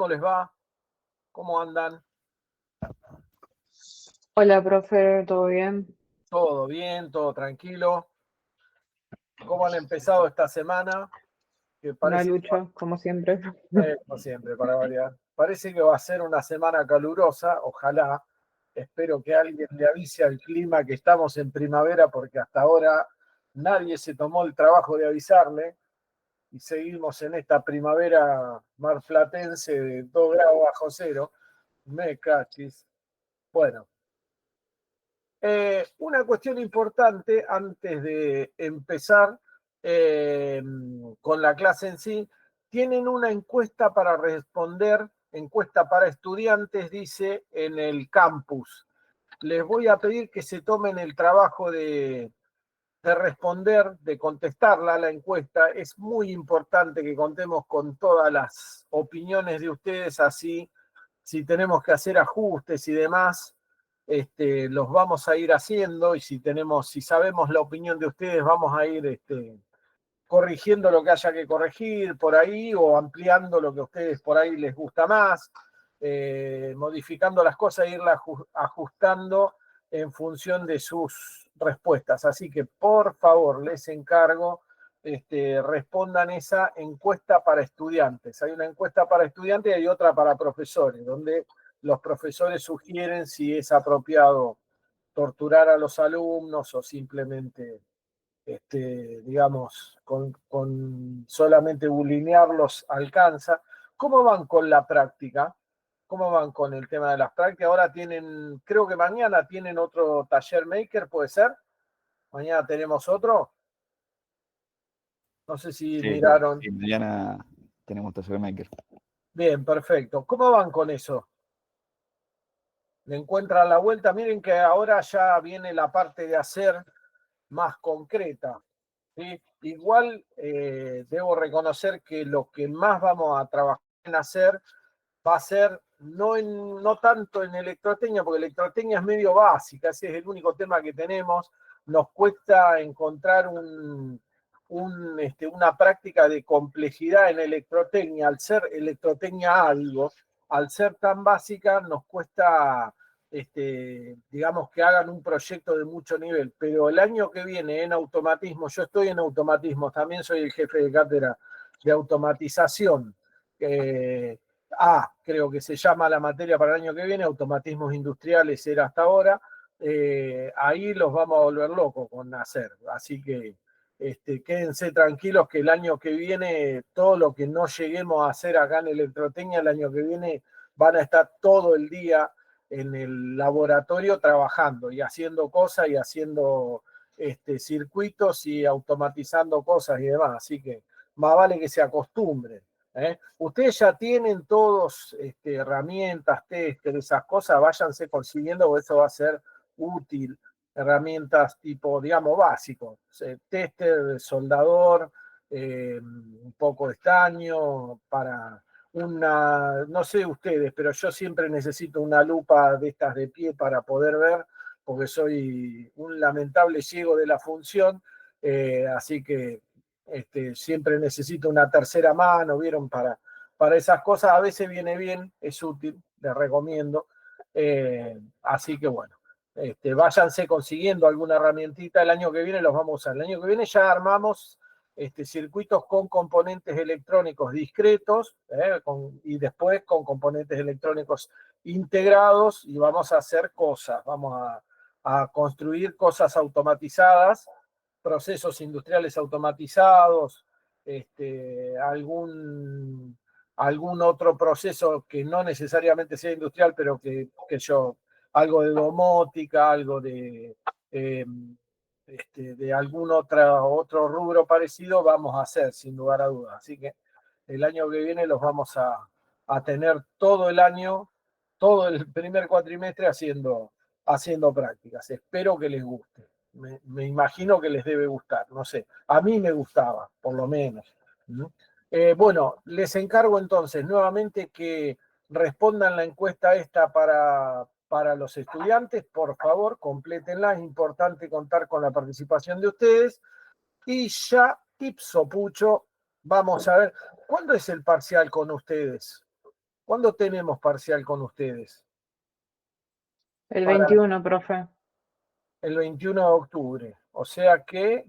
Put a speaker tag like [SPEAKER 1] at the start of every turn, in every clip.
[SPEAKER 1] ¿Cómo les va? ¿Cómo andan?
[SPEAKER 2] Hola, profe, ¿todo bien?
[SPEAKER 1] ¿Todo bien? ¿Todo tranquilo? ¿Cómo han empezado esta semana? Que
[SPEAKER 2] Una
[SPEAKER 1] parece que va,
[SPEAKER 2] lucha, como siempre.
[SPEAKER 1] como siempre, para variar. Parece que va a ser una semana calurosa, ojalá. Espero que alguien le avise al clima que estamos en primavera, porque hasta ahora nadie se tomó el trabajo de avisarle y seguimos en esta primavera marplatense de 2 grados bajo cero. Me cachis. Bueno, una cuestión importante antes de empezar con la clase en sí, tienen una encuesta para responder, encuesta para estudiantes, dice, en el campus. Les voy a pedir que se tomen el trabajo de responder, de contestarla a la encuesta. Es muy importante que contemos con todas las opiniones de ustedes, así si tenemos que hacer ajustes y demás, los vamos a ir haciendo, y si sabemos la opinión de ustedes, vamos a ir corrigiendo lo que haya que corregir por ahí, o ampliando lo que a ustedes por ahí les gusta más, modificando las cosas e irlas ajustando en función de sus respuestas. Así que por favor les encargo, respondan esa encuesta para estudiantes. Hay una encuesta para estudiantes y hay otra para profesores, donde los profesores sugieren si es apropiado torturar a los alumnos o simplemente, digamos, con solamente bulinearlos alcanza. ¿Cómo van con la práctica? ¿Cómo van con el tema de las prácticas? Ahora tienen, creo que mañana tienen otro taller maker, ¿puede ser? Mañana tenemos otro. No sé si
[SPEAKER 3] Sí,
[SPEAKER 1] miraron.
[SPEAKER 3] sí, mañana tenemos taller maker.
[SPEAKER 1] Bien, perfecto. ¿Cómo van con eso? ¿Le encuentran la vuelta? Miren que ahora ya viene la parte de hacer más concreta, ¿sí? Igual debo reconocer que lo que más vamos a trabajar en hacer va a ser no tanto en electrotecnia, porque electrotecnia es medio básica, ese es el único tema que tenemos. Nos cuesta encontrar una práctica de complejidad en electrotecnia. Al ser electrotecnia algo, al ser tan básica, nos cuesta, digamos, que hagan un proyecto de mucho nivel. Pero el año que viene en automatismo, yo estoy en automatismo, también soy el jefe de cátedra de automatización. Creo que se llama la materia para el año que viene, automatismos industriales era hasta ahora. Ahí los vamos a volver locos con hacer. Así que quédense tranquilos que el año que viene, todo lo que no lleguemos a hacer acá en Electrotecnia, el año que viene van a estar todo el día en el laboratorio trabajando y haciendo cosas y haciendo circuitos y automatizando cosas y demás. Así que más vale que se acostumbren. Ustedes ya tienen todos herramientas, tester, esas cosas, váyanse consiguiendo, porque eso va a ser útil. Herramientas tipo, digamos, básicos, tester, soldador, un poco de estaño, para no sé ustedes, pero yo siempre necesito una lupa de estas de pie para poder ver, porque soy un lamentable ciego de la función, así que siempre necesito una tercera mano, ¿vieron? Para esas cosas a veces viene bien, es útil, les recomiendo. Así que bueno, váyanse consiguiendo alguna herramientita, el año que viene los vamos a usar. El año que viene ya armamos circuitos con componentes electrónicos discretos, y después con componentes electrónicos integrados, y vamos a hacer cosas, vamos a construir cosas automatizadas, procesos industriales automatizados, algún otro proceso que no necesariamente sea industrial, pero algo de domótica, algo de algún otro rubro parecido, vamos a hacer, sin lugar a dudas. Así que el año que viene los vamos a tener todo el año, todo el primer cuatrimestre haciendo prácticas. Espero que les guste. Me imagino que les debe gustar, no sé. A mí me gustaba, por lo menos. Bueno, les encargo entonces nuevamente que respondan la encuesta esta para los estudiantes. Por favor, complétenla. Es importante contar con la participación de ustedes. Y ya, ipso pucho, vamos a ver. ¿Cuándo es el parcial con ustedes? ¿Cuándo tenemos parcial con ustedes?
[SPEAKER 2] El
[SPEAKER 1] Para
[SPEAKER 2] 21, profe.
[SPEAKER 1] el 21 de octubre. O sea que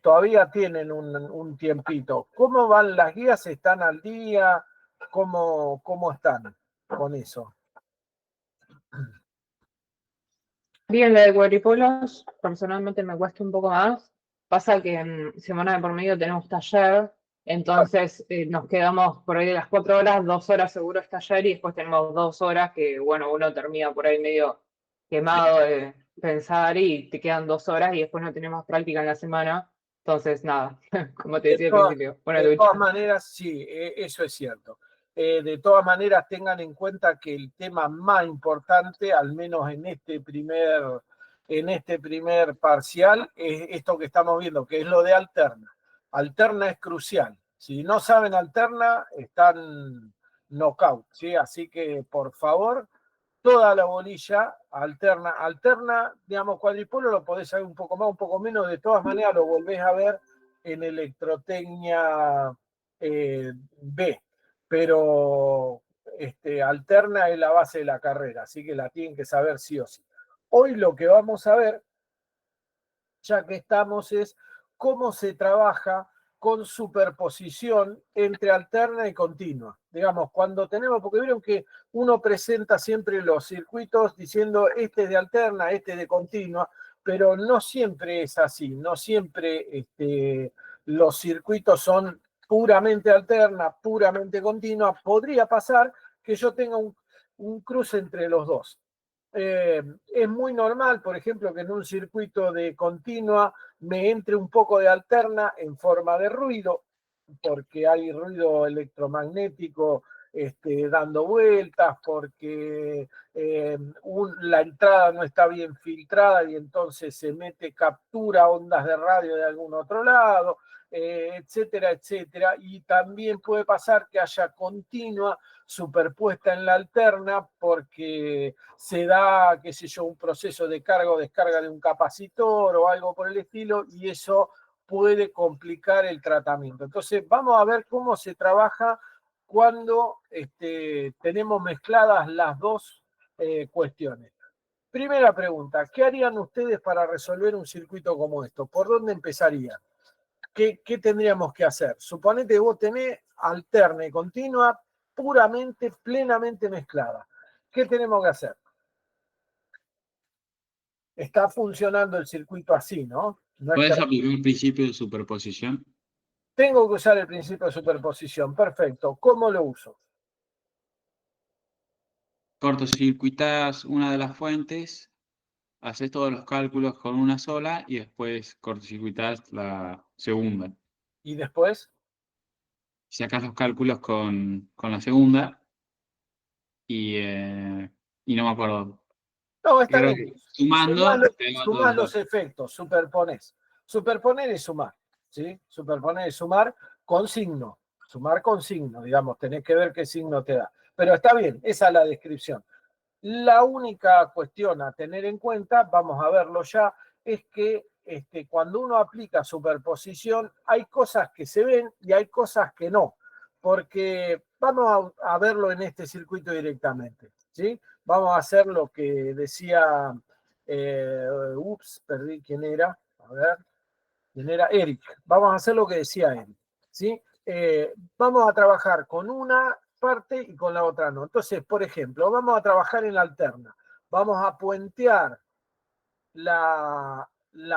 [SPEAKER 1] todavía tienen un tiempito. ¿Cómo van las guías? ¿Están al día? ¿Cómo están con eso?
[SPEAKER 2] Bien, la de cuadripolos, personalmente me cuesta un poco más. Pasa que en semana de por medio tenemos taller, entonces nos quedamos por ahí de las 4 horas, 2 horas seguro es taller y después tenemos 2 horas que, bueno, uno termina por ahí medio quemado de pensar y te quedan 2 horas y después no tenemos práctica en la semana. Entonces, nada, como te decía al principio, una
[SPEAKER 1] De todas
[SPEAKER 2] lucha.
[SPEAKER 1] maneras, sí, eso es cierto. De todas maneras, tengan en cuenta que el tema más importante, al menos en este primer parcial, es esto que estamos viendo, que es lo de alterna. Alterna es crucial. Si no saben alterna, están knockout, ¿sí? Así que, por favor, toda la bolilla alterna, digamos, cuadripolo lo podés saber un poco más, un poco menos, de todas maneras lo volvés a ver en electrotecnia B, pero alterna es la base de la carrera, así que la tienen que saber sí o sí. Hoy lo que vamos a ver, ya que estamos, es cómo se trabaja con superposición entre alterna y continua. Digamos, cuando tenemos, porque vieron que uno presenta siempre los circuitos diciendo este es de alterna, este es de continua, pero no siempre es así, no siempre los circuitos son puramente alterna, puramente continua. Podría pasar que yo tenga un cruce entre los dos. Es muy normal, por ejemplo, que en un circuito de continua me entre un poco de alterna en forma de ruido, porque hay ruido electromagnético dando vueltas, porque la entrada no está bien filtrada y entonces se captura ondas de radio de algún otro lado, etcétera, etcétera. Y también puede pasar que haya continua superpuesta en la alterna porque se da, qué sé yo, un proceso de carga o descarga de un capacitor o algo por el estilo, y eso puede complicar el tratamiento. Entonces, vamos a ver cómo se trabaja cuando tenemos mezcladas las dos cuestiones. Primera pregunta, ¿qué harían ustedes para resolver un circuito como esto? ¿Por dónde empezarían? ¿Qué tendríamos que hacer? Suponete que vos tenés alterna y continua puramente, plenamente mezclada. ¿Qué tenemos que hacer? Está funcionando el circuito así, ¿no? No es que
[SPEAKER 4] ¿Puedes aplicar el principio de superposición?
[SPEAKER 1] tengo que usar el principio de superposición. Perfecto. ¿Cómo lo uso?
[SPEAKER 4] Cortocircuitas una de las fuentes, haces todos los cálculos con una sola y después cortocircuitas la segunda.
[SPEAKER 1] Y después,
[SPEAKER 4] Sacas los cálculos con la segunda y, y no me acuerdo.
[SPEAKER 1] no, está
[SPEAKER 4] Creo
[SPEAKER 1] bien.
[SPEAKER 4] que sumando te da
[SPEAKER 1] Sumás
[SPEAKER 4] todos
[SPEAKER 1] los
[SPEAKER 4] los.
[SPEAKER 1] efectos, superponés. Superponer es sumar, ¿sí? Superponer es sumar con signo. Sumar con signo, digamos, tenés que ver qué signo te da. Pero está bien, esa es la descripción. La única cuestión a tener en cuenta, vamos a verlo ya, es que cuando uno aplica superposición hay cosas que se ven y hay cosas que no, porque vamos a verlo en este circuito directamente, ¿sí? Vamos a hacer lo que decía, perdí quién era, a ver, quién era Eric, vamos a hacer lo que decía Eric, ¿sí? Vamos a trabajar con una parte y con la otra no. Entonces, por ejemplo, vamos a trabajar en la alterna. Vamos a puentear la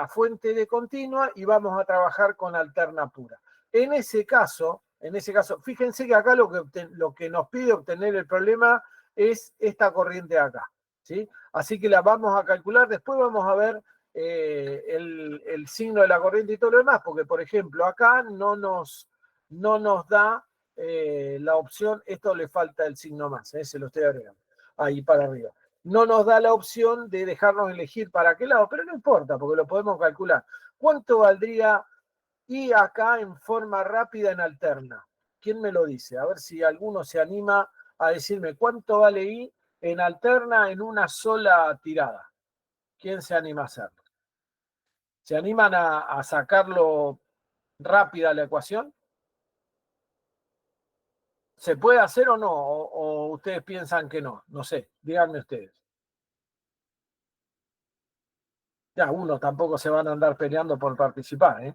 [SPEAKER 1] fuente de continua y vamos a trabajar con alterna pura. En ese caso, fíjense que acá lo que nos pide obtener el problema es esta corriente de acá, ¿sí? Así que la vamos a calcular, después vamos a ver el signo de la corriente y todo lo demás, porque por ejemplo acá no nos da la opción, esto le falta el signo más, se lo estoy agregando, ahí para arriba. No nos da la opción de dejarnos elegir para qué lado, pero no importa, porque lo podemos calcular. ¿Cuánto valdría I acá en forma rápida en alterna? ¿Quién me lo dice? A ver si alguno se anima a decirme cuánto vale I en alterna en una sola tirada. ¿Quién se anima a hacerlo? ¿Se animan a sacarlo rápida la ecuación? ¿Se puede hacer o no? ¿O ustedes piensan que no? No sé, díganme ustedes. Ya, uno tampoco se van a andar peleando por participar, ¿eh?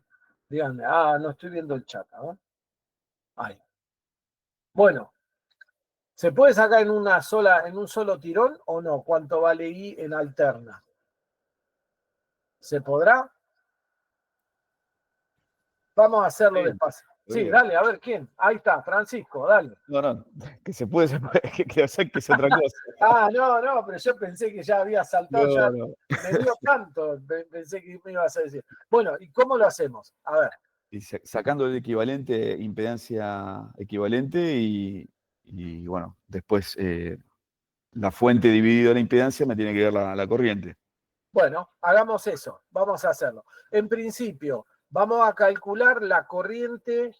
[SPEAKER 1] Díganme, no estoy viendo el chat, ¿no? Ahí. Bueno, ¿se puede sacar en un solo tirón o no? ¿Cuánto vale I en alterna? ¿Se podrá? Vamos a hacerlo
[SPEAKER 3] Bien,
[SPEAKER 1] despacio. Sí,
[SPEAKER 3] bien.
[SPEAKER 1] dale, a ver quién. Ahí está, Francisco, dale.
[SPEAKER 3] No, que se puede, que, o sea, que es otra cosa.
[SPEAKER 1] No, pero yo pensé que ya había saltado, ya
[SPEAKER 3] No.
[SPEAKER 1] me dio tanto, pensé que me ibas a decir. Bueno, ¿y cómo lo hacemos? A ver.
[SPEAKER 3] Y sacando el equivalente, impedancia equivalente y bueno, después la fuente dividida la impedancia me tiene que dar la corriente.
[SPEAKER 1] Bueno, hagamos eso, vamos a hacerlo. En principio, vamos a calcular la corriente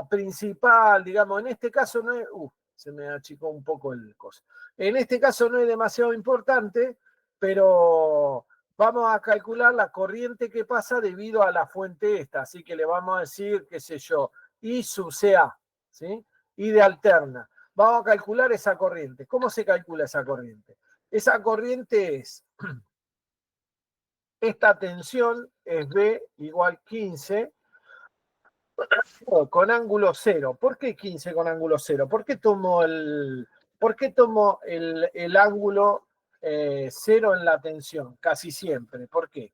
[SPEAKER 1] principal, digamos, en este caso no es, se me achicó un poco el coso. En este caso no es demasiado importante, pero vamos a calcular la corriente que pasa debido a la fuente esta, así que le vamos a decir, qué sé yo, I sub CA, ¿sí? I de alterna. Vamos a calcular esa corriente. ¿Cómo se calcula esa corriente? Esa corriente es... Esta tensión es B igual 15 con ángulo 0. ¿Por qué 15 con ángulo 0? ¿Por qué tomo el ángulo 0 en la tensión? Casi siempre. ¿Por qué?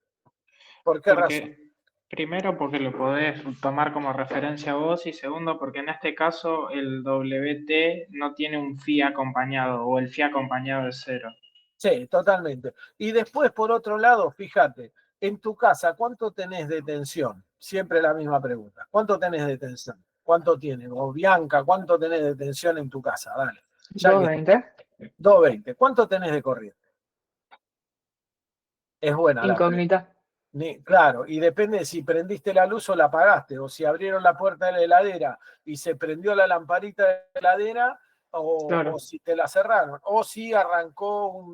[SPEAKER 1] ¿Por qué razón?
[SPEAKER 5] Primero, porque lo podés tomar como referencia vos, y segundo, porque en este caso el WT no tiene un phi acompañado o el phi acompañado de 0.
[SPEAKER 1] Sí, totalmente. Y después, por otro lado, fíjate, en tu casa, ¿cuánto tenés de tensión? Siempre la misma pregunta. ¿Cuánto tenés de tensión? ¿Cuánto tiene? O Bianca, ¿cuánto tenés de tensión en tu casa? Dale. Ya que
[SPEAKER 2] 220.
[SPEAKER 1] 220. ¿Cuánto tenés de corriente? Es buena la pregunta.
[SPEAKER 2] Incógnita.
[SPEAKER 1] Claro, y depende de si prendiste la luz o la apagaste, o si abrieron la puerta de la heladera y se prendió la lamparita de la heladera,
[SPEAKER 2] Claro.
[SPEAKER 1] o si te la cerraron, o si arrancó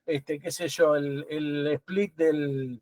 [SPEAKER 1] qué sé yo, el split del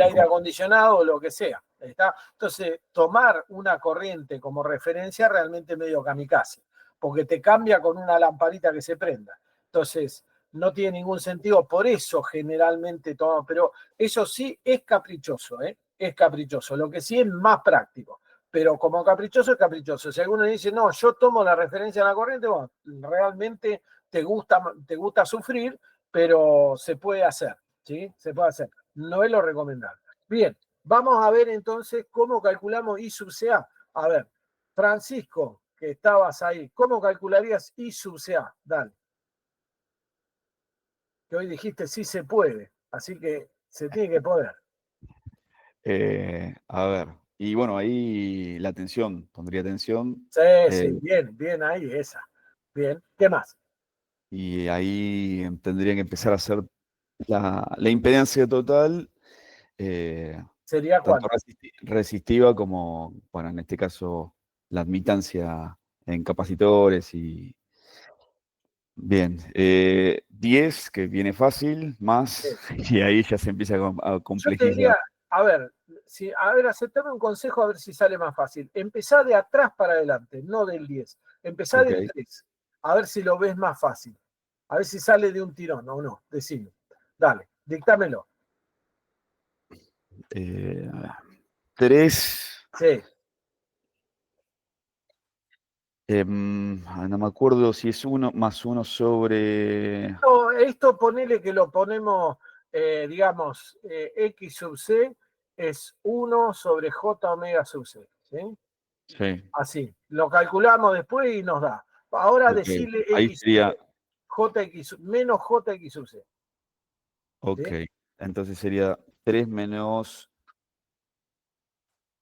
[SPEAKER 1] aire acondicionado o lo que sea. ¿Está? Entonces, tomar una corriente como referencia realmente medio kamikaze, porque te cambia con una lamparita que se prenda. Entonces, no tiene ningún sentido, por eso generalmente toma, pero eso sí es caprichoso, ¿eh? Es caprichoso. Lo que sí es más práctico. Pero como caprichoso es caprichoso. Si alguno dice, no, yo tomo la referencia a la corriente, bueno, realmente te gusta sufrir, pero se puede hacer, ¿sí? Se puede hacer. No es lo recomendable. Bien, vamos a ver entonces cómo calculamos I sub CA. A ver, Francisco, que estabas ahí, ¿cómo calcularías I sub CA? Dale. Que hoy dijiste sí se puede, así que se tiene que poder.
[SPEAKER 3] A ver, y bueno, ahí la tensión, pondría tensión.
[SPEAKER 1] Sí, bien ahí, esa. Bien, ¿qué más?
[SPEAKER 3] Y ahí tendría que empezar a hacer la impedancia total,
[SPEAKER 1] ¿Sería
[SPEAKER 3] tanto
[SPEAKER 1] cuánto?
[SPEAKER 3] resistiva como, bueno, en este caso, la admitancia en capacitores y... Bien, 10, que viene fácil, más, y ahí ya se empieza a
[SPEAKER 1] Yo te
[SPEAKER 3] complejizar.
[SPEAKER 1] diría, a ver, aceptame un consejo a ver si sale más fácil. Empezá de atrás para adelante, no del 10. Empezá
[SPEAKER 3] Ok.
[SPEAKER 1] del 3. A ver si lo ves más fácil. A ver si sale de un tirón o no. Decime. Dale, dictámelo.
[SPEAKER 3] 3,
[SPEAKER 1] Sí.
[SPEAKER 3] no me acuerdo si es 1 más 1 sobre...
[SPEAKER 1] No, esto ponele que lo ponemos, digamos, X sub C es 1 sobre J omega sub C. ¿Sí?
[SPEAKER 3] Sí,
[SPEAKER 1] Así. Lo calculamos después y nos da. Ahora
[SPEAKER 3] ok.
[SPEAKER 1] decirle
[SPEAKER 3] Ahí
[SPEAKER 1] X sub
[SPEAKER 3] sería,
[SPEAKER 1] C, menos JX sub C.
[SPEAKER 3] ok.
[SPEAKER 1] ¿Sí?
[SPEAKER 3] Entonces sería 3 menos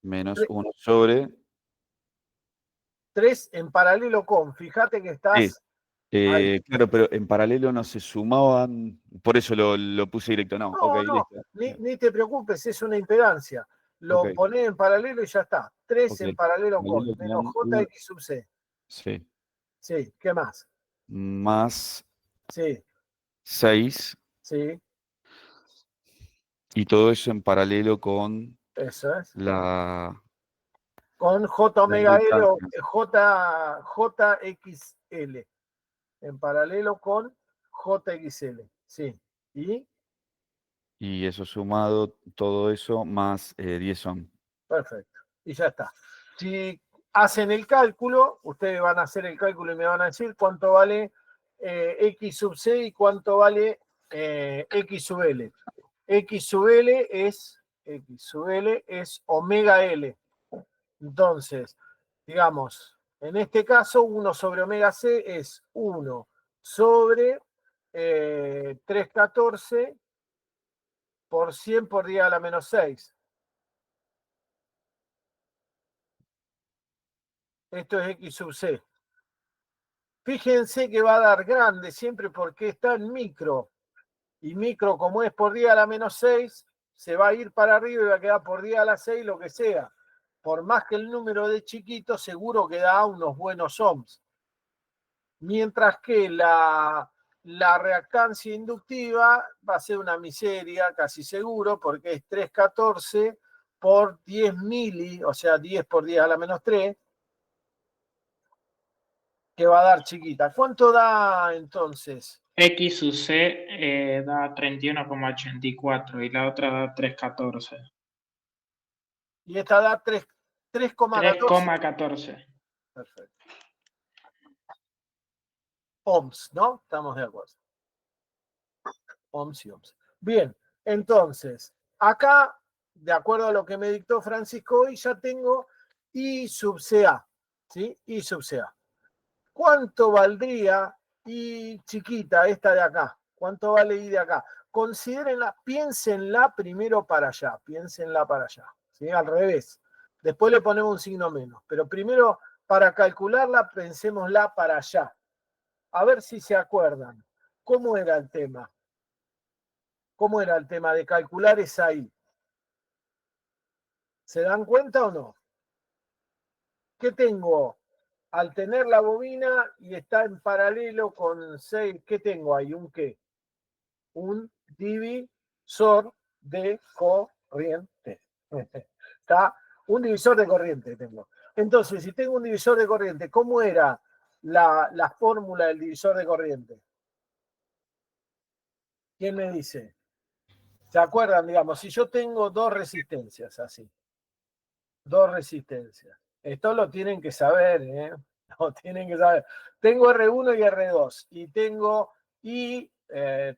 [SPEAKER 3] 1 sobre...
[SPEAKER 1] 3 en paralelo con, fíjate que
[SPEAKER 3] Sí,
[SPEAKER 1] estás ahí.
[SPEAKER 3] claro, pero en paralelo no se sumaban, por eso lo puse directo. No, ok,
[SPEAKER 1] No,
[SPEAKER 3] listo.
[SPEAKER 1] ni te preocupes, es una impedancia.
[SPEAKER 3] Ok,
[SPEAKER 1] Lo ponés en paralelo y ya está. 3
[SPEAKER 3] ok.
[SPEAKER 1] en paralelo con,
[SPEAKER 3] Paralelo
[SPEAKER 1] menos
[SPEAKER 3] con
[SPEAKER 1] JX sub C.
[SPEAKER 3] sí,
[SPEAKER 1] Sí, ¿qué más?
[SPEAKER 3] más
[SPEAKER 1] Sí,
[SPEAKER 3] 6
[SPEAKER 1] sí,
[SPEAKER 3] y todo eso en paralelo con
[SPEAKER 1] eso es.
[SPEAKER 3] la
[SPEAKER 1] con J omega L o
[SPEAKER 3] inductancia.
[SPEAKER 1] JXL, en paralelo con JXL, sí.
[SPEAKER 3] Y eso sumado, todo eso más 10 ohm.
[SPEAKER 1] Perfecto, y ya está. Si hacen el cálculo, ustedes van a hacer el cálculo y me van a decir cuánto vale X sub C y cuánto vale X sub L. X sub L es omega L. Entonces, digamos, en este caso, 1 sobre omega C es 1 sobre 314 por 100 por 10 a la menos 6. Esto es X sub C. Fíjense que va a dar grande siempre porque está en micro. Y micro, como es por 10 a la menos 6, se va a ir para arriba y va a quedar por 10 a la 6, lo que sea. Por más que el número de chiquito, seguro que da unos buenos ohms. Mientras que la reactancia inductiva va a ser una miseria, casi seguro, porque es 314 por 10 mili, o sea, 10 por 10 a la menos 3, que va a dar chiquita. ¿Cuánto da entonces?
[SPEAKER 5] X sub C da 31,84 y la otra da 3,14.
[SPEAKER 1] Y esta da 3,14.
[SPEAKER 5] 3,14.
[SPEAKER 1] Perfecto. Ohms, ¿no? Estamos de acuerdo. Ohms y ohms. Bien, entonces, acá, de acuerdo a lo que me dictó Francisco hoy, ya tengo I sub CA. ¿Sí? I sub CA. ¿Cuánto valdría I chiquita, esta de acá? ¿Cuánto vale I de acá? Considérenla, piénsenla primero para allá, piénsenla para allá. ¿Sí? Al revés. Después le ponemos un signo menos. Pero primero, para calcularla, pensémosla para allá. A ver si se acuerdan. ¿Cómo era el tema? ¿Cómo era el tema de calcular esa I? ¿Se dan cuenta o no? ¿Qué tengo? Al tener la bobina y está en paralelo con 6, ¿qué tengo ahí? ¿Un qué? Un divisor de corriente. ¿Está? Un divisor de corriente tengo. Entonces, si tengo un divisor de corriente, ¿cómo era la fórmula del divisor de corriente? ¿Quién me dice? ¿Se acuerdan? Digamos, si yo tengo dos resistencias así. Dos resistencias. Esto lo tienen que saber, ¿eh? Lo tienen que saber. Tengo R1 y R2 y tengo I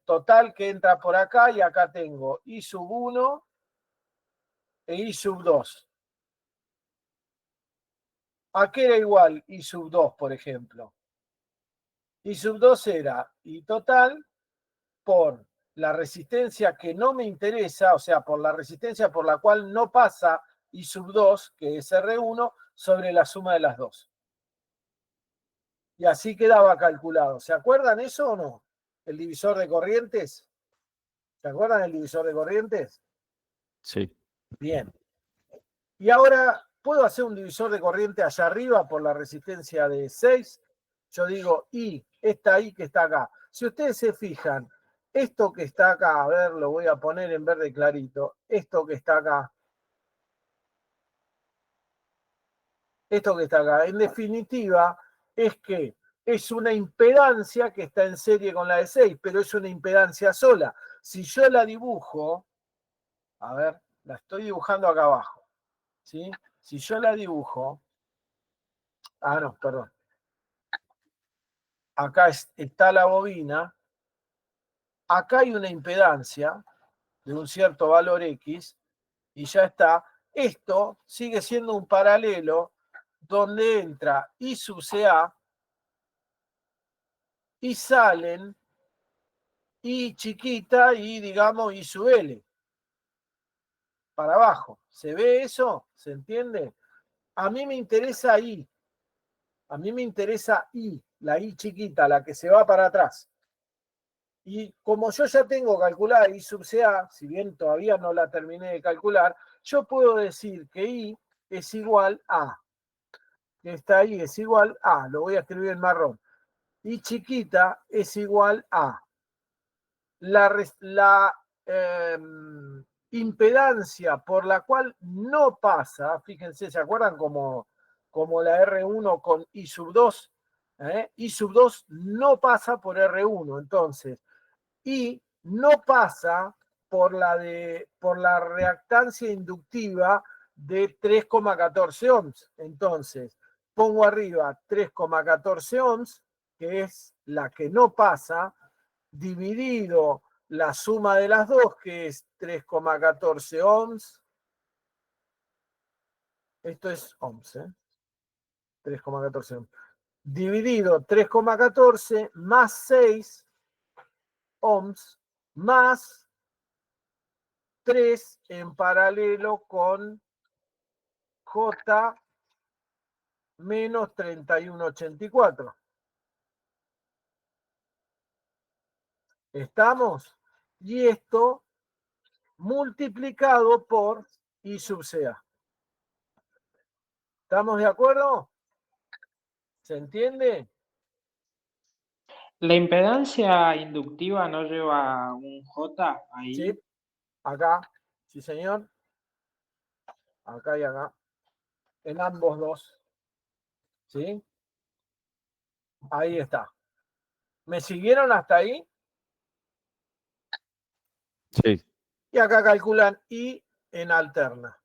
[SPEAKER 1] total que entra por acá y acá tengo I sub 1 e I sub 2. ¿A qué era igual I sub 2, por ejemplo? I sub 2 era I total por la resistencia que no me interesa, o sea, por la resistencia por la cual no pasa I sub 2, que es R1, sobre la suma de las dos. Y así quedaba calculado. ¿Se acuerdan eso o no? ¿El divisor de corrientes? ¿Se acuerdan el divisor de corrientes?
[SPEAKER 3] Sí.
[SPEAKER 1] Bien. Y ahora, ¿puedo hacer un divisor de corriente allá arriba por la resistencia de 6? Yo digo I, esta I que está acá. Si ustedes se fijan, esto que está acá, a ver, lo voy a poner en verde clarito, esto que está acá, en definitiva, es que es una impedancia que está en serie con la de 6, pero es una impedancia sola. Si yo la dibujo, a ver, la estoy dibujando acá abajo, ¿sí? Si yo la dibujo, no, perdón. Acá está la bobina, acá hay una impedancia de un cierto valor X, y ya está. Esto sigue siendo un paralelo donde entra I sub CA y salen I chiquita y, digamos, I sub L. Para abajo. ¿Se ve eso? ¿Se entiende? A mí me interesa I. A mí me interesa I, la I chiquita, la que se va para atrás. Y como yo ya tengo calculada I sub CA, si bien todavía no la terminé de calcular, yo puedo decir que I es igual a, que esta I es igual a, lo voy a escribir en marrón, I chiquita es igual a la impedancia por la cual no pasa, fíjense, ¿se acuerdan como la R1 con I sub 2? I sub 2 no pasa por R1, entonces, I no pasa por la reactancia inductiva de 3,14 ohms. Entonces, pongo arriba 3,14 ohms, que es la que no pasa, dividido la suma de las dos, que es 3,14 ohms. Esto es ohms, 3,14 ohms. Dividido 3,14 más 6 ohms más 3 en paralelo con J menos 3184. ¿Estamos? Y esto multiplicado por I sub CA. ¿Estamos de acuerdo? ¿Se entiende?
[SPEAKER 5] ¿La impedancia inductiva no lleva un J ahí?
[SPEAKER 1] Sí. Acá. Sí, señor. Acá y acá. En ambos dos. ¿Sí? Ahí está. ¿Me siguieron hasta ahí?
[SPEAKER 3] Sí.
[SPEAKER 1] Y acá calculan I en alterna.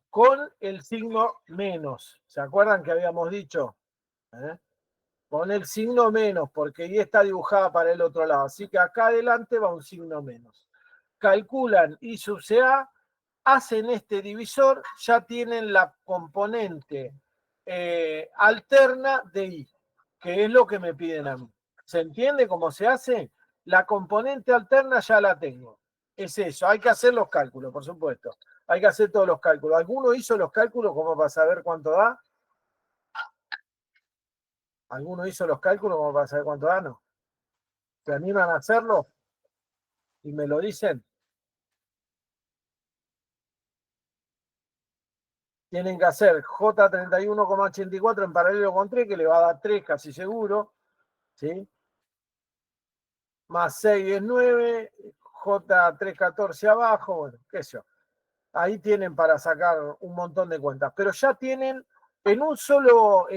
[SPEAKER 1] Con el signo menos. ¿Se acuerdan que habíamos dicho? Con el signo menos, porque I está dibujada para el otro lado. Así que acá adelante va un signo menos. Calculan I sub CA, hacen este divisor, ya tienen la componente alterna de I, que es lo que me piden a mí. ¿Se entiende cómo se hace? La componente alterna ya la tengo. Es eso, hay que hacer los cálculos, por supuesto. Hay que hacer todos los cálculos. ¿Alguno hizo los cálculos como para saber cuánto da? ¿Alguno hizo los cálculos como para saber cuánto da? ¿No? ¿Se animan a hacerlo? ¿Y me lo dicen? Tienen que hacer J31,84 en paralelo con 3, que le va a dar 3 casi seguro. ¿Sí? Más 6 es 9, J314 abajo, bueno, qué sé yo. Ahí tienen para sacar un montón de cuentas. Pero ya tienen en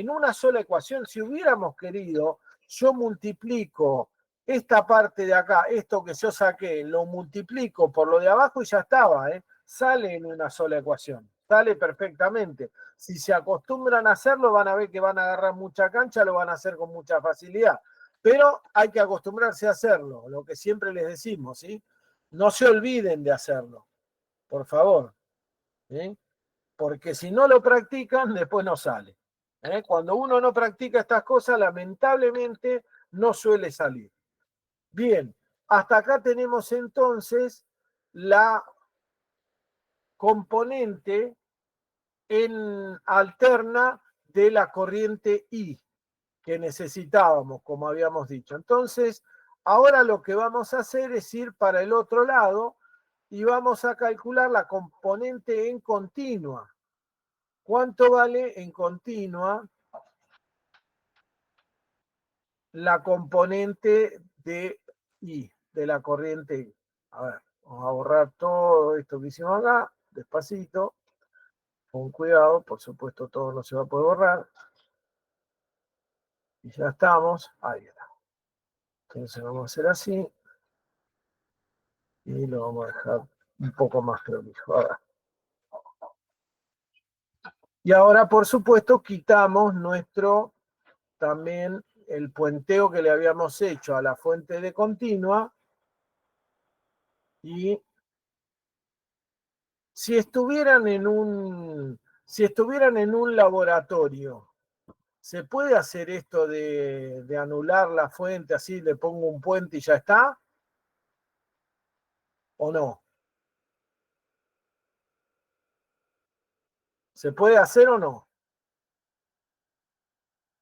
[SPEAKER 1] una sola ecuación, si hubiéramos querido, yo multiplico esta parte de acá, esto que yo saqué, lo multiplico por lo de abajo y ya estaba, sale en una sola ecuación, sale perfectamente. Si se acostumbran a hacerlo, van a ver que van a agarrar mucha cancha, lo van a hacer con mucha facilidad. Pero hay que acostumbrarse a hacerlo, lo que siempre les decimos, ¿sí? No se olviden de hacerlo, por favor. ¿Sí? Porque si no lo practican, después no sale. Cuando uno no practica estas cosas, lamentablemente no suele salir. Bien, hasta acá tenemos entonces la componente en alterna de la corriente I que necesitábamos, como habíamos dicho. Entonces, ahora lo que vamos a hacer es ir para el otro lado y vamos a calcular la componente en continua. ¿Cuánto vale en continua la componente de I, de la corriente I? A ver, vamos a borrar todo esto que hicimos acá, despacito, con cuidado, por supuesto todo no se va a poder borrar. Y ya estamos, ahí está. Entonces vamos a hacer así. Y lo vamos a dejar un poco más prolijo. Ahora. Y ahora, por supuesto, quitamos también el puenteo que le habíamos hecho a la fuente de continua. Y si estuvieran en un laboratorio, ¿se puede hacer esto de anular la fuente así, le pongo un puente y ya está? ¿O no? ¿Se puede hacer o no?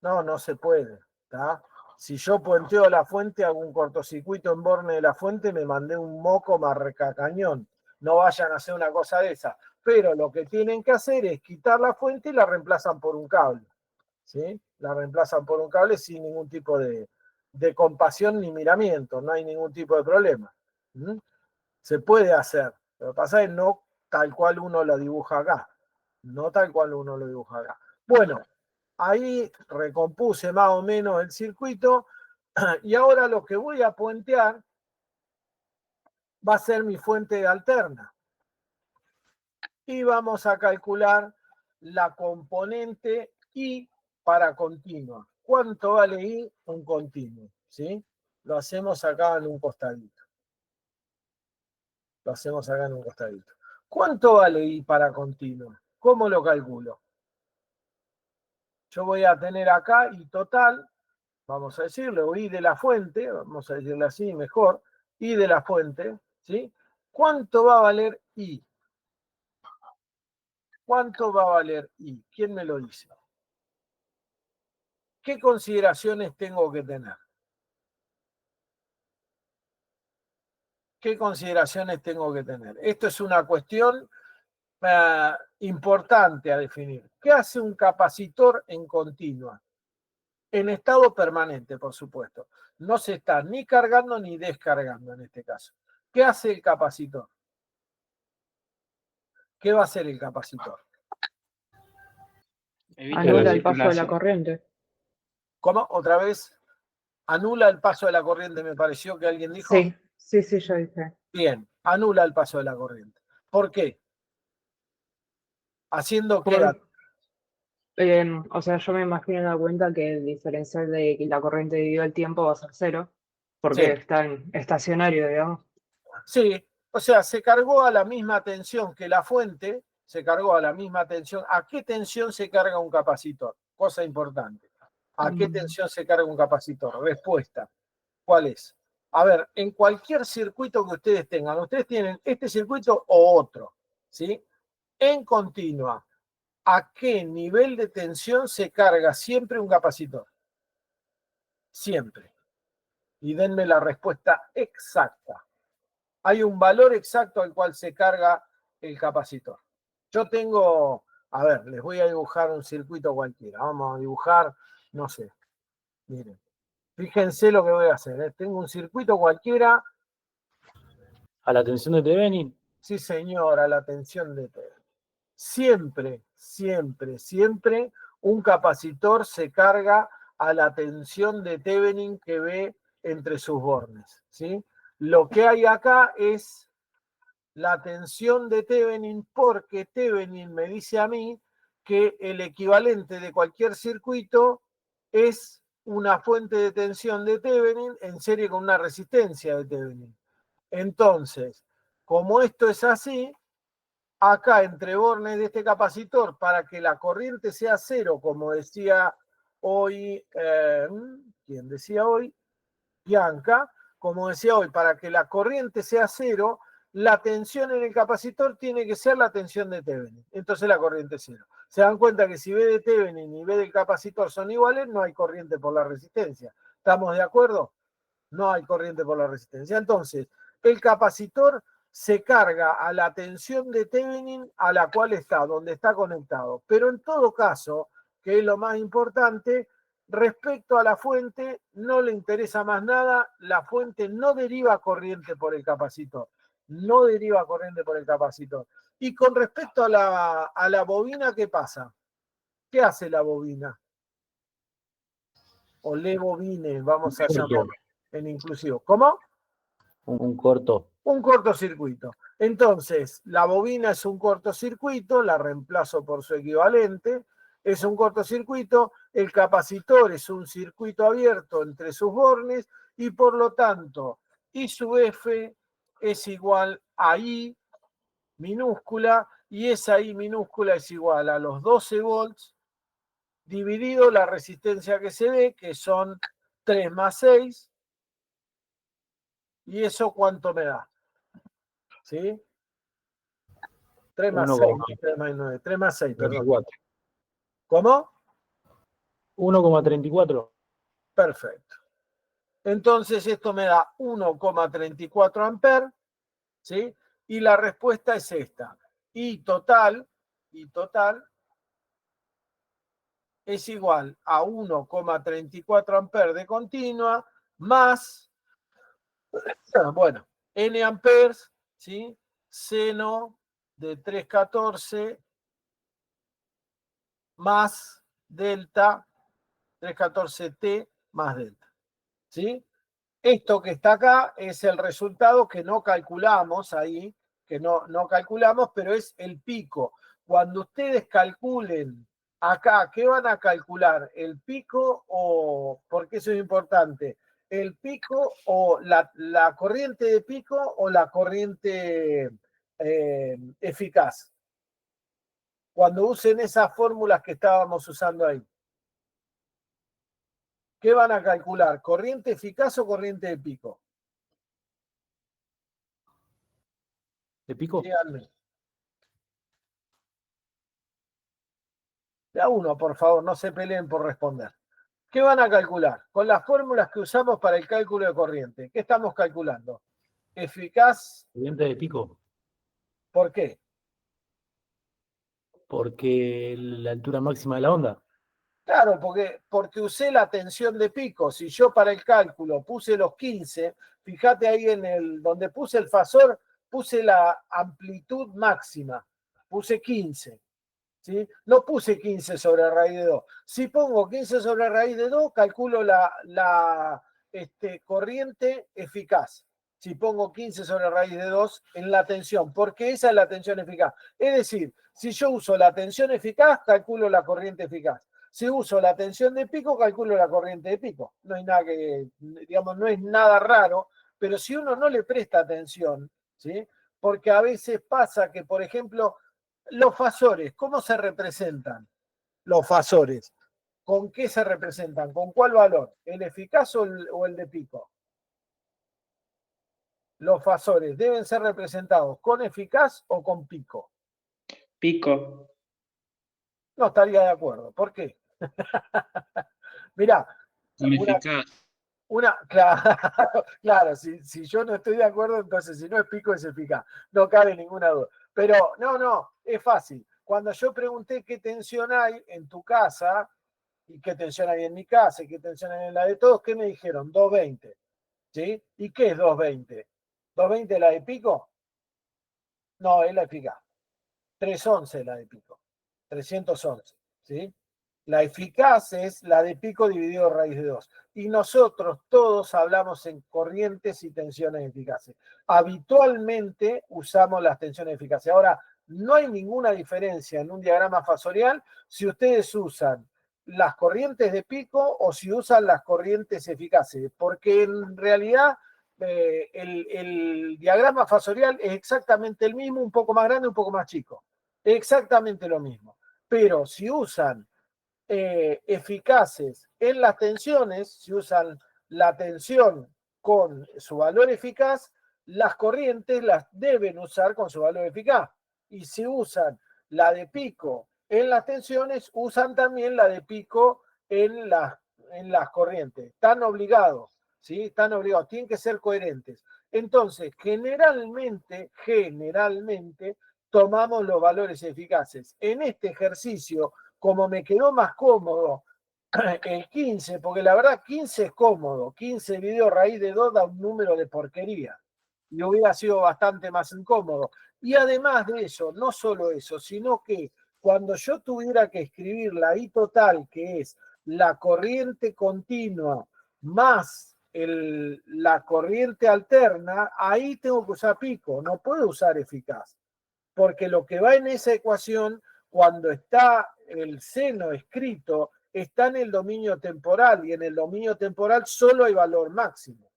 [SPEAKER 1] No, no se puede. ¿Tá? Si yo puenteo la fuente, hago un cortocircuito en borne de la fuente, me mandé un moco marcacañón. No vayan a hacer una cosa de esa. Pero lo que tienen que hacer es quitar la fuente y la reemplazan por un cable. ¿Sí? La reemplazan por un cable sin ningún tipo de de compasión ni miramiento, no hay ningún tipo de problema. ¿Mm? Se puede hacer, lo que pasa es no tal cual uno lo dibuja acá, no tal cual uno lo dibuja acá. Bueno, ahí recompuse más o menos el circuito y ahora lo que voy a puentear va a ser mi fuente alterna. Y vamos a calcular la componente I para continua. ¿Cuánto vale I? Un continuo, ¿sí? Lo hacemos acá en un costadito. Lo hacemos acá en un costadito. ¿Cuánto vale I para continua? ¿Cómo lo calculo? Yo voy a tener acá I total, vamos a decirlo, I de la fuente, vamos a decirle así mejor, I de la fuente, ¿sí? ¿Cuánto va a valer I? ¿Cuánto va a valer I? ¿Quién me lo dice? ¿Qué consideraciones tengo que tener? ¿Qué consideraciones tengo que tener? Esto es una cuestión importante a definir. ¿Qué hace un capacitor en continua? En estado permanente, por supuesto. No se está ni cargando ni descargando en este caso. ¿Qué hace el capacitor? ¿Qué va a hacer el capacitor?
[SPEAKER 5] Evita
[SPEAKER 2] Anula
[SPEAKER 5] la
[SPEAKER 2] el paso de la
[SPEAKER 5] circulación.
[SPEAKER 2] corriente.
[SPEAKER 1] ¿Cómo? Otra vez. Anula el paso de la corriente, me pareció que alguien dijo.
[SPEAKER 2] Sí, yo dije.
[SPEAKER 1] Bien, anula el paso de la corriente. ¿Por qué? Haciendo que...
[SPEAKER 2] O sea, yo me imagino en la cuenta que el diferencial de la corriente dividido el tiempo va a ser 0, porque
[SPEAKER 1] Sí.
[SPEAKER 2] está en estacionario, digamos.
[SPEAKER 1] Sí, o sea, se cargó a la misma tensión que la fuente, se cargó a la misma tensión. ¿A qué tensión se carga un capacitor? Cosa importante. ¿A qué tensión se carga un capacitor? Respuesta. ¿Cuál es? A ver, en cualquier circuito que ustedes tengan, ustedes tienen este circuito o otro, ¿sí? En continua, ¿a qué nivel de tensión se carga siempre un capacitor? Siempre. Y denme la respuesta exacta. Hay un valor exacto al cual se carga el capacitor. Yo tengo, a ver, les voy a dibujar un circuito cualquiera. Vamos a dibujar, no sé, miren. Fíjense lo que voy a hacer. Tengo un circuito cualquiera.
[SPEAKER 6] ¿A la tensión de Thevenin?
[SPEAKER 1] Sí, señora, la tensión de Thevenin. Siempre, siempre, siempre un capacitor se carga a la tensión de Thevenin que ve entre sus bornes, ¿sí? Lo que hay acá es la tensión de Thevenin porque Thevenin me dice a mí que el equivalente de cualquier circuito es una fuente de tensión de Thevenin en serie con una resistencia de Thevenin. Entonces, como esto es así, acá entre bornes de este capacitor, para que la corriente sea cero, como decía hoy, ¿quién decía hoy? Bianca, como decía hoy, para que la corriente sea cero, la tensión en el capacitor tiene que ser la tensión de Thevenin. Entonces la corriente es cero. Se dan cuenta que si V de Thevenin y V del capacitor son iguales, no hay corriente por la resistencia. ¿Estamos de acuerdo? No hay corriente por la resistencia. Entonces, el capacitor se carga a la tensión de Thevenin a la cual está, donde está conectado. Pero en todo caso, que es lo más importante, respecto a la fuente, no le interesa más nada, la fuente no deriva corriente por el capacitor, no deriva corriente por el capacitor. Y con respecto a la bobina, ¿qué pasa? ¿Qué hace la bobina? O le bobine, vamos a llamar en inclusivo. ¿Cómo?
[SPEAKER 6] Un corto.
[SPEAKER 1] Un cortocircuito. Entonces, la bobina es un cortocircuito, la reemplazo por su equivalente, es un cortocircuito, el capacitor es un circuito abierto entre sus bornes y por lo tanto I sub F es igual a I minúscula y esa I minúscula es igual a los 12 volts dividido la resistencia que se ve, que son 3 más 6, y eso ¿cuánto me da? ¿Sí? 3 más 6, 3 más 9, 3 más 6, perdón.
[SPEAKER 6] 34.
[SPEAKER 1] ¿Cómo?
[SPEAKER 6] 1,34.
[SPEAKER 1] Perfecto. Entonces esto me da 1,34 amperes, ¿sí? Y la respuesta es esta. Y total es igual a 1,34 amperes de continua más, bueno, n amperes, ¿sí? Seno de 314 más delta 314T más delta, ¿sí? Esto que está acá es el resultado que no calculamos ahí, que no calculamos, pero es el pico. Cuando ustedes calculen acá, ¿qué van a calcular? ¿El pico o, porque eso es importante, el pico o la corriente de pico o la corriente eficaz? Cuando usen esas fórmulas que estábamos usando ahí. ¿Qué van a calcular? ¿Corriente eficaz o corriente de pico?
[SPEAKER 6] ¿De pico?
[SPEAKER 1] Díganme. De a uno, por favor, no se peleen por responder. ¿Qué van a calcular? Con las fórmulas que usamos para el cálculo de corriente. ¿Qué estamos calculando? Eficaz,
[SPEAKER 6] Corriente de pico.
[SPEAKER 1] ¿por qué?
[SPEAKER 6] Porque la altura máxima de la onda.
[SPEAKER 1] Claro, porque usé la tensión de pico. Si yo para el cálculo puse los 15, fíjate ahí donde puse el fasor, puse la amplitud máxima, puse 15. ¿Sí? No puse 15 sobre raíz de 2. Si pongo 15 sobre raíz de 2, calculo la corriente eficaz. Si pongo 15 sobre raíz de 2 en la tensión, porque esa es la tensión eficaz. Es decir, si yo uso la tensión eficaz, calculo la corriente eficaz. Si uso la tensión de pico, calculo la corriente de pico. No hay nada que, digamos, no es nada raro, pero si uno no le presta atención, ¿sí? Porque a veces pasa que, por ejemplo, los fasores, ¿cómo se representan? Los fasores, ¿con qué se representan? ¿Con cuál valor? ¿El eficaz o el de pico? Los fasores deben ser representados con eficaz o con pico.
[SPEAKER 5] Pico.
[SPEAKER 1] No estaría de acuerdo. ¿Por qué? Mirá,
[SPEAKER 4] Unificado.
[SPEAKER 1] claro, si yo no estoy de acuerdo, entonces si no es pico es eficaz. No cabe ninguna duda. Pero no, es fácil. Cuando yo pregunté qué tensión hay en tu casa, y qué tensión hay en mi casa, y qué tensión hay en la de todos, ¿qué me dijeron? 220. ¿Sí? ¿Y qué es 220? ¿220 la de pico? No, es la eficaz. 311 la de pico. 311. ¿Sí? La eficaz es la de pico dividido raíz de 2. Y nosotros todos hablamos en corrientes y tensiones eficaces. Habitualmente usamos las tensiones eficaces. Ahora, no hay ninguna diferencia en un diagrama fasorial si ustedes usan las corrientes de pico o si usan las corrientes eficaces, porque en realidad el diagrama fasorial es exactamente el mismo, un poco más grande, un poco más chico. Exactamente lo mismo. Pero si usan eficaces en las tensiones, si usan la tensión con su valor eficaz, las corrientes las deben usar con su valor eficaz. Y si usan la de pico en las tensiones, usan también la de pico en las corrientes. Están obligados, ¿sí? Están obligados, tienen que ser coherentes. Entonces, generalmente, tomamos los valores eficaces. En este ejercicio, como me quedó más cómodo el 15, porque la verdad 15 es cómodo, 15 dividido raíz de 2 da un número de porquería y hubiera sido bastante más incómodo. Y además de eso, no solo eso, sino que cuando yo tuviera que escribir la I total, que es la corriente continua más la corriente alterna, ahí tengo que usar pico, no puedo usar eficaz, porque lo que va en esa ecuación, cuando está el seno escrito, está en el dominio temporal, y en el dominio temporal solo hay valor máximo,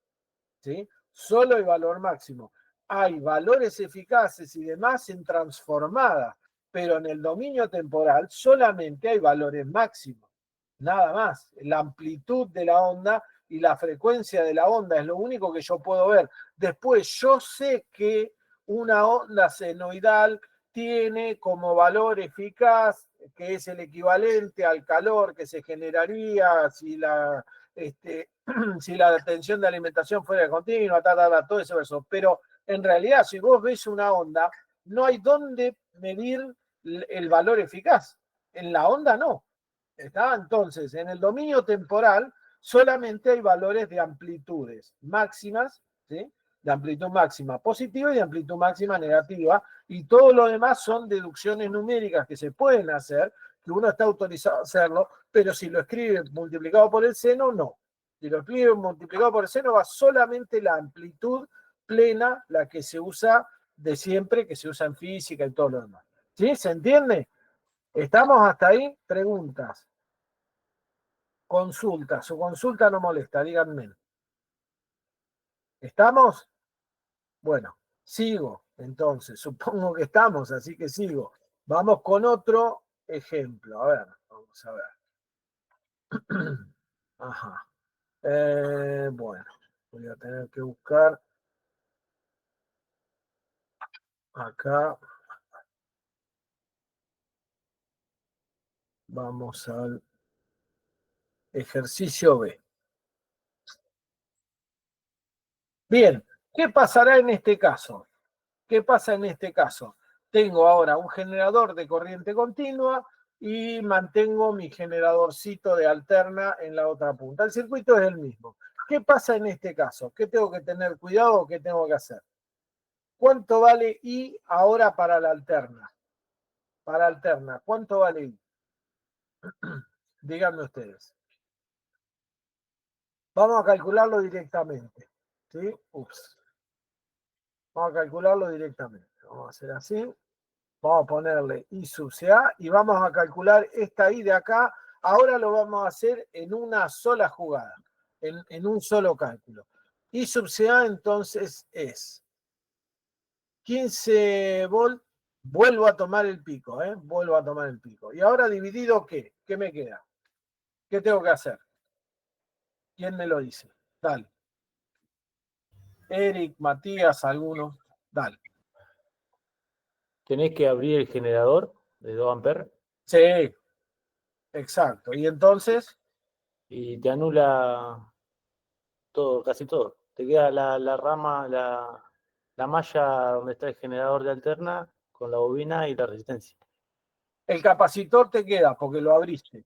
[SPEAKER 1] ¿sí? Solo hay valor máximo. Hay valores eficaces y demás en transformada, pero en el dominio temporal solamente hay valores máximos, nada más. La amplitud de la onda y la frecuencia de la onda es lo único que yo puedo ver. Después yo sé que una onda senoidal tiene como valor eficaz, que es el equivalente al calor que se generaría si la tensión de alimentación fuera continua, todo ese verso. Pero en realidad, si vos ves una onda, no hay dónde medir el valor eficaz. En la onda no. Está entonces en el dominio temporal, solamente hay valores de amplitudes máximas, ¿sí? De amplitud máxima positiva y de amplitud máxima negativa, y todo lo demás son deducciones numéricas que se pueden hacer, que uno está autorizado a hacerlo, pero si lo escribe multiplicado por el seno, no. Si lo escribe multiplicado por el seno, va solamente la amplitud plena, la que se usa de siempre, que se usa en física y todo lo demás. ¿Sí? ¿Se entiende? ¿Estamos hasta ahí? Preguntas. Consulta. Su consulta no molesta, díganme. ¿Estamos? Bueno, sigo. Entonces, supongo que estamos, así que sigo. Vamos con otro ejemplo. A ver, vamos a ver. Ajá. Bueno, voy a tener que buscar acá. Vamos al ejercicio B. Bien, ¿qué pasará en este caso? ¿Qué pasa en este caso? Tengo ahora un generador de corriente continua y mantengo mi generadorcito de alterna en la otra punta. El circuito es el mismo. ¿Qué pasa en este caso? ¿Qué tengo que tener cuidado o qué tengo que hacer? ¿Cuánto vale I ahora para la alterna? Para alterna, ¿cuánto vale I? Díganme ustedes. Vamos a calcularlo directamente. ¿Sí? Ups. Vamos a calcularlo directamente. Vamos a hacer así. Vamos a ponerle I sub CA y vamos a calcular esta I de acá. Ahora lo vamos a hacer en una sola jugada, en un solo cálculo. I sub CA entonces es 15 volt. Vuelvo a tomar el pico, vuelvo a tomar el pico. Y ahora dividido, ¿qué? ¿Qué me queda? ¿Qué tengo que hacer? ¿Quién me lo dice? Dale. Eric, Matías, alguno. Dale.
[SPEAKER 6] Tenés que abrir el generador de 2 amperes
[SPEAKER 1] Sí, exacto. Y entonces,
[SPEAKER 6] y te anula todo, casi todo. Te queda la rama, la malla donde está el generador de alterna con la bobina y la resistencia.
[SPEAKER 1] el capacitor te queda porque lo abriste.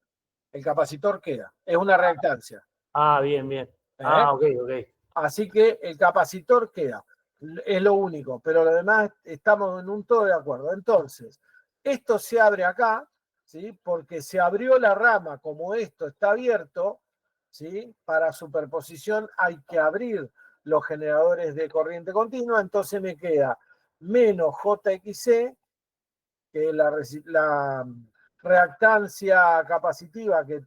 [SPEAKER 1] El capacitor queda. Es una reactancia.
[SPEAKER 6] Ah, bien, bien.
[SPEAKER 1] ¿Eh?
[SPEAKER 6] Ah, ok, ok.
[SPEAKER 1] Así que el capacitor queda. Es lo único. Pero lo demás estamos en un todo de acuerdo. Entonces, esto se abre acá, ¿sí? Porque se abrió la rama, como esto está abierto, ¿sí? Para superposición hay que abrir los generadores de corriente continua. Entonces me queda menos JXC, que es la reactancia capacitiva que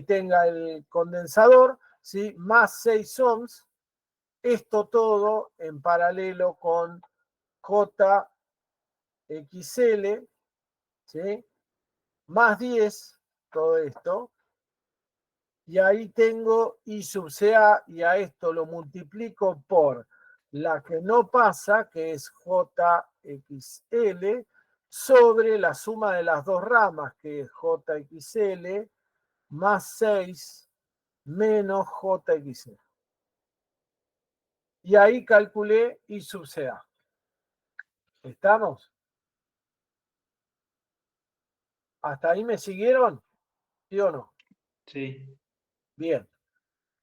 [SPEAKER 1] tenga el condensador, ¿sí? Más 6 ohms, esto todo en paralelo con JXL, ¿sí? Más 10, todo esto, y ahí tengo I sub CA, y a esto lo multiplico por la que no pasa, que es JXL, sobre la suma de las dos ramas, que es JXL, más 6 menos JXL. Y ahí calculé I sub CA. ¿Estamos? ¿Hasta ahí me siguieron? ¿Sí o no?
[SPEAKER 5] Sí.
[SPEAKER 1] Bien.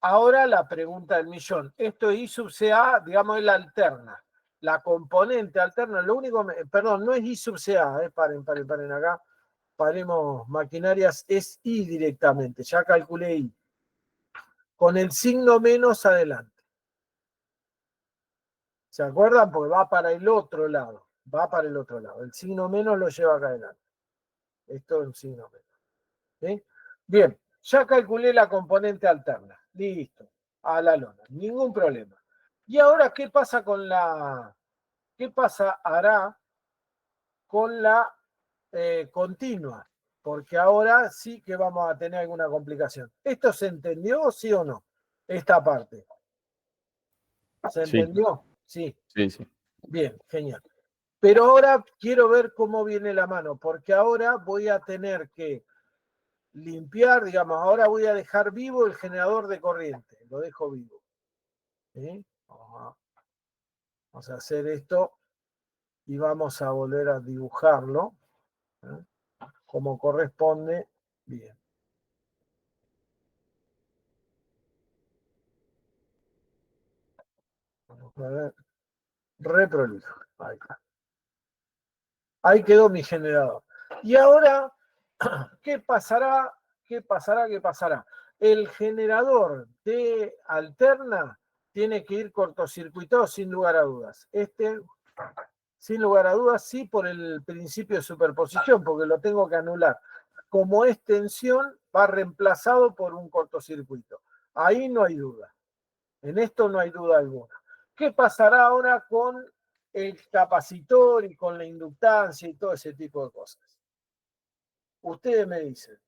[SPEAKER 1] Ahora la pregunta del millón. Esto es I sub CA, digamos, es la alterna. La componente alterna, lo único, perdón, no es I sub CA, paren acá. Paremos maquinarias, es I directamente. Ya calculé I. Con el signo menos adelante. ¿Se acuerdan? Porque va para el otro lado. Va para el otro lado. El signo menos lo lleva acá adelante. Esto es un signo menos. ¿Sí? Bien, ya calculé la componente alterna. Listo. A la lona. Ningún problema. Y ahora, ¿qué pasa hará con la continua? Porque ahora sí que vamos a tener alguna complicación. ¿Esto se entendió, sí o no? Esta parte. ¿Se
[SPEAKER 3] Sí.
[SPEAKER 1] entendió? Sí.
[SPEAKER 3] Sí, sí.
[SPEAKER 1] Bien, genial. Pero ahora quiero ver cómo viene la mano, porque ahora voy a tener que limpiar, digamos, ahora voy a dejar vivo el generador de corriente. Lo dejo vivo. ¿Sí? Vamos a hacer esto y vamos a volver a dibujarlo, ¿eh? Como corresponde. Bien. A ver, re prolijo. Ahí está. Ahí quedó mi generador. Y ahora, ¿qué pasará? ¿Qué pasará? ¿Qué pasará? El generador de alterna tiene que ir cortocircuitado sin lugar a dudas. Sin lugar a dudas, sí, por el principio de superposición, porque lo tengo que anular. Como es tensión, va reemplazado por un cortocircuito. Ahí no hay duda. En esto no hay duda alguna. ¿Qué pasará ahora con el capacitor y con la inductancia y todo ese tipo de cosas? Ustedes me dicen,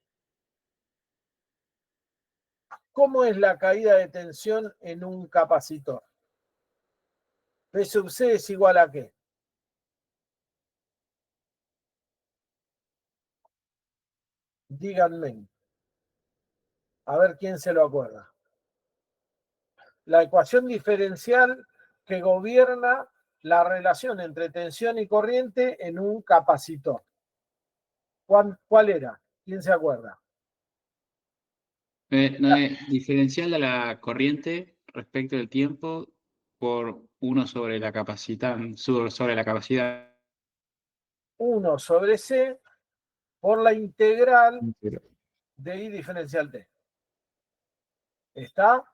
[SPEAKER 1] ¿cómo es la caída de tensión en un capacitor? P sub C es igual a qué? Díganme. A ver quién se lo acuerda. La ecuación diferencial que gobierna la relación entre tensión y corriente en un capacitor. ¿Cuál era? ¿Quién se acuerda?
[SPEAKER 4] No es diferencial de la corriente respecto del tiempo por 1 sobre la capacidad, sobre la capacidad.
[SPEAKER 1] 1 sobre C por la integral de I diferencial T. ¿Está?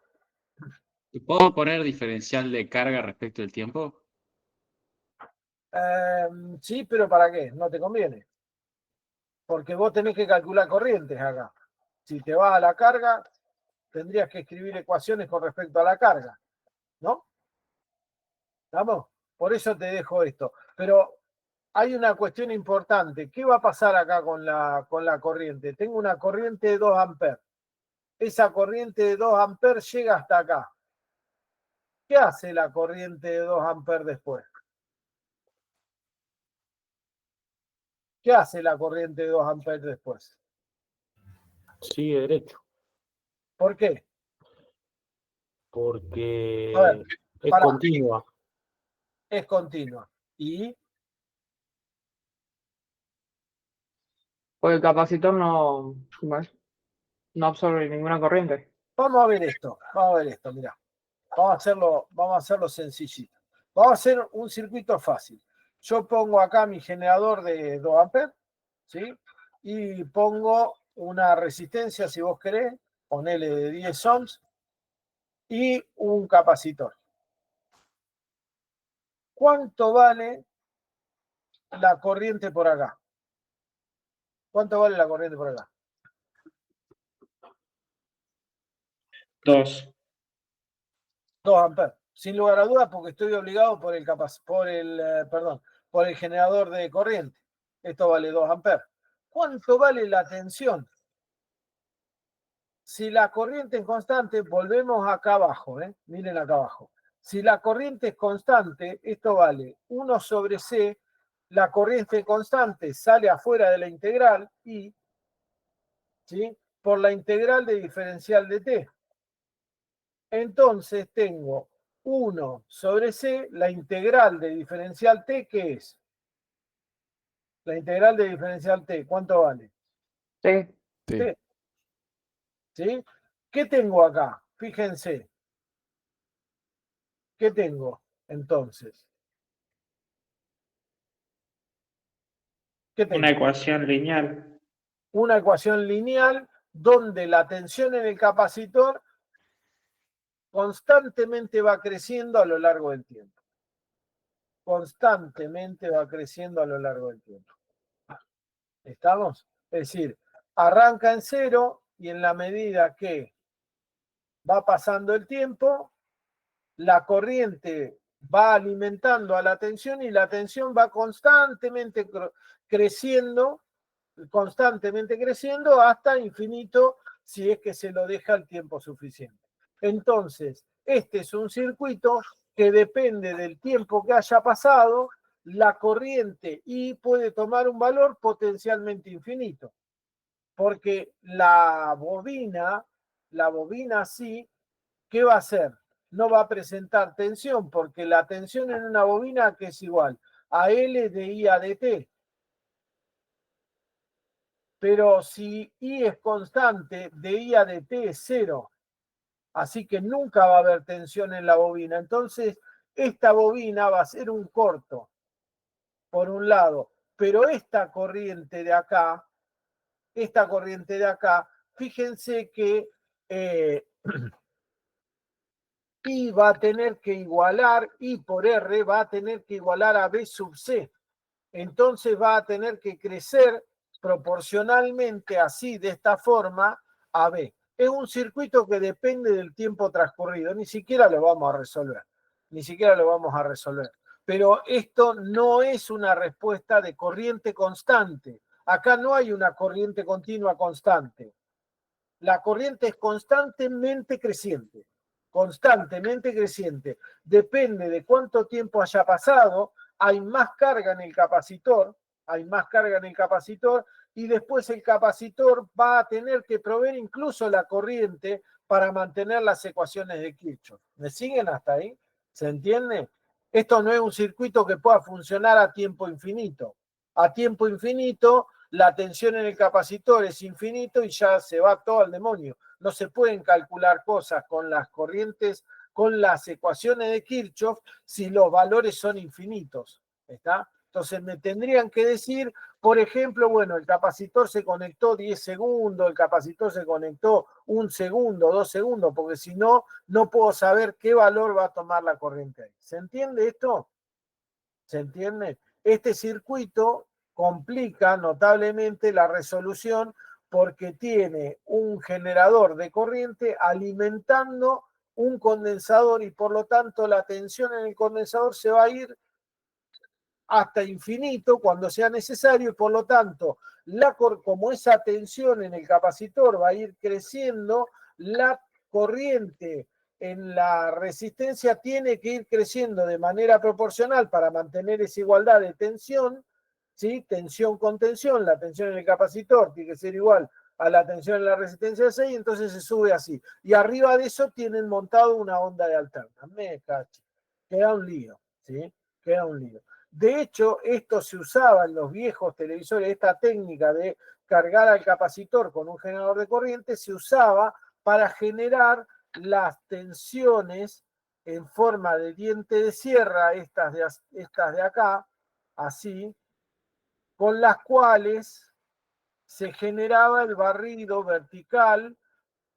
[SPEAKER 4] ¿Puedo poner diferencial de carga respecto del tiempo?
[SPEAKER 1] Sí, pero ¿para qué? No te conviene. Porque vos tenés que calcular corrientes acá. Si te vas a la carga, tendrías que escribir ecuaciones con respecto a la carga, ¿no? ¿Estamos? Por eso te dejo esto. Pero hay una cuestión importante. ¿Qué va a pasar acá con la corriente? Tengo una corriente de 2 amperes. Esa corriente de 2 amperes llega hasta acá. ¿Qué hace la corriente de 2 amperes después? ¿Qué hace la corriente de 2 amperes después?
[SPEAKER 6] Sigue derecho.
[SPEAKER 1] ¿Por qué? A
[SPEAKER 6] Porque
[SPEAKER 1] ver,
[SPEAKER 6] es
[SPEAKER 1] pará.
[SPEAKER 6] continua.
[SPEAKER 1] Es continua. ¿Y?
[SPEAKER 2] Porque el capacitor no absorbe ninguna corriente.
[SPEAKER 1] Vamos a ver esto, mirá. Vamos a hacerlo sencillito. Vamos a hacer un circuito fácil. Yo pongo acá mi generador de 2 amperes, ¿sí? Y pongo una resistencia, si vos querés, ponele de 10 ohms, y un capacitor. ¿Cuánto vale la corriente por acá? ¿Cuánto vale la corriente por acá?
[SPEAKER 5] 2.
[SPEAKER 1] 2 amperes. Sin lugar a dudas, porque estoy obligado por el generador de corriente. Esto vale 2 amperes. ¿Cuánto vale la tensión? Si la corriente es constante, volvemos acá abajo, miren acá abajo. Si la corriente es constante, esto vale 1 sobre C, la corriente constante sale afuera de la integral y, ¿sí? Por la integral de diferencial de T. Entonces tengo 1 sobre C, la integral de diferencial T, ¿qué es? La integral de diferencial T, ¿cuánto vale?
[SPEAKER 2] Sí.
[SPEAKER 1] T. ¿Sí? ¿Qué tengo acá? Fíjense. ¿Qué tengo entonces? ¿Qué tengo?
[SPEAKER 5] Una ecuación lineal.
[SPEAKER 1] Una ecuación lineal donde la tensión en el capacitor constantemente va creciendo a lo largo del tiempo. Constantemente va creciendo a lo largo del tiempo. ¿Estamos? Es decir, arranca en 0 y en la medida que va pasando el tiempo, la corriente va alimentando a la tensión y la tensión va constantemente creciendo hasta infinito si es que se lo deja el tiempo suficiente. Entonces, este es un circuito que depende del tiempo que haya pasado, la corriente I puede tomar un valor potencialmente infinito, porque la bobina sí, ¿qué va a hacer? No va a presentar tensión, porque la tensión en una bobina que es igual a L de I a dt. Pero si I es constante, de I a dt es 0. Así que nunca va a haber tensión en la bobina. Entonces, esta bobina va a ser un corto, por un lado, pero esta corriente de acá, fíjense que I va a tener que igualar, I por R va a tener que igualar a B sub C. Entonces va a tener que crecer proporcionalmente así, de esta forma, a B. Es un circuito que depende del tiempo transcurrido, ni siquiera lo vamos a resolver. Pero esto no es una respuesta de corriente constante. Acá no hay una corriente continua constante. La corriente es constantemente creciente. Depende de cuánto tiempo haya pasado, hay más carga en el capacitor, y después el capacitor va a tener que proveer incluso la corriente para mantener las ecuaciones de Kirchhoff. ¿Me siguen hasta ahí? ¿Se entiende? Esto no es un circuito que pueda funcionar a tiempo infinito. A tiempo infinito, la tensión en el capacitor es infinito y ya se va todo al demonio. No se pueden calcular cosas con las corrientes, con las ecuaciones de Kirchhoff, si los valores son infinitos. ¿Está? Entonces me tendrían que decir, por ejemplo, bueno, el capacitor se conectó 10 segundos, el capacitor se conectó 1 segundo, 2 segundos, porque si no, no puedo saber qué valor va a tomar la corriente ahí. ¿Se entiende esto? ¿Se entiende? Este circuito complica notablemente la resolución porque tiene un generador de corriente alimentando un condensador y por lo tanto la tensión en el condensador se va a ir hasta infinito cuando sea necesario y por lo tanto, como esa tensión en el capacitor va a ir creciendo, la corriente en la resistencia tiene que ir creciendo de manera proporcional para mantener esa igualdad de tensión, ¿sí? Tensión con tensión, la tensión en el capacitor tiene que ser igual a la tensión en la resistencia 6, y entonces se sube así. Y arriba de eso tienen montado una onda de alterna. Me cacho. Queda un lío, ¿sí? Queda un lío. De hecho, esto se usaba en los viejos televisores, esta técnica de cargar al capacitor con un generador de corriente se usaba para generar las tensiones en forma de diente de sierra, estas de acá, así, con las cuales se generaba el barrido vertical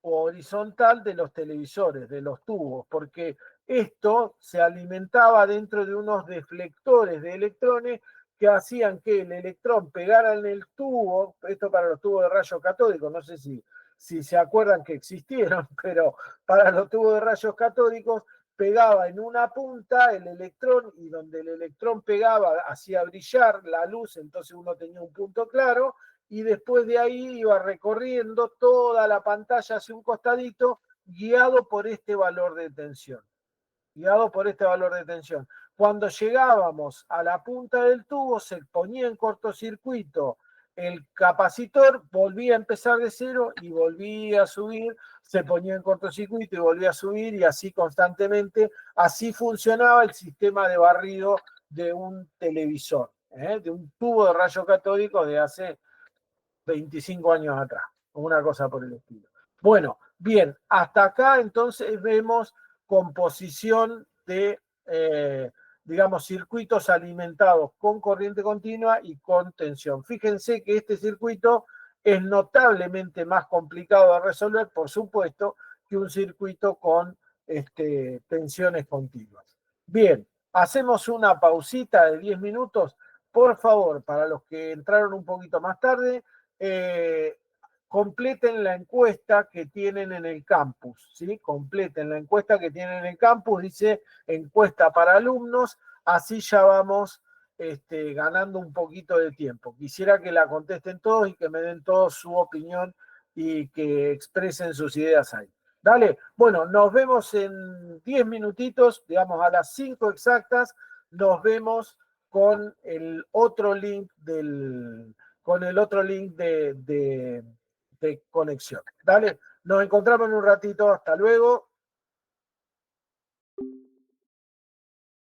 [SPEAKER 1] o horizontal de los televisores, de los tubos, porque esto se alimentaba dentro de unos deflectores de electrones que hacían que el electrón pegara en el tubo, esto para los tubos de rayos catódicos, no sé si se acuerdan que existieron, pero para los tubos de rayos catódicos pegaba en una punta el electrón y donde el electrón pegaba hacía brillar la luz, entonces uno tenía un punto claro, y después de ahí iba recorriendo toda la pantalla hacia un costadito, guiado por este valor de tensión. Cuando llegábamos a la punta del tubo, se ponía en cortocircuito el capacitor, volvía a empezar de cero y volvía a subir, se ponía en cortocircuito y volvía a subir, y así constantemente. Así funcionaba el sistema de barrido de un televisor, de un tubo de rayos catódicos de hace 25 años atrás, una cosa por el estilo. Bueno, bien, hasta acá entonces vemos composición de, digamos, circuitos alimentados con corriente continua y con tensión. Fíjense que este circuito es notablemente más complicado de resolver, por supuesto, que un circuito con tensiones continuas. Bien, hacemos una pausita de 10 minutos. Por favor, para los que entraron un poquito más tarde, completen la encuesta que tienen en el campus, ¿sí? Completen la encuesta que tienen en el campus, dice encuesta para alumnos, así ya vamos ganando un poquito de tiempo. Quisiera que la contesten todos y que me den todos su opinión y que expresen sus ideas ahí. Dale, bueno, nos vemos en 10 minutitos, digamos a las 5 exactas, nos vemos con el otro link de conexión. Dale, nos encontramos en un ratito, hasta luego.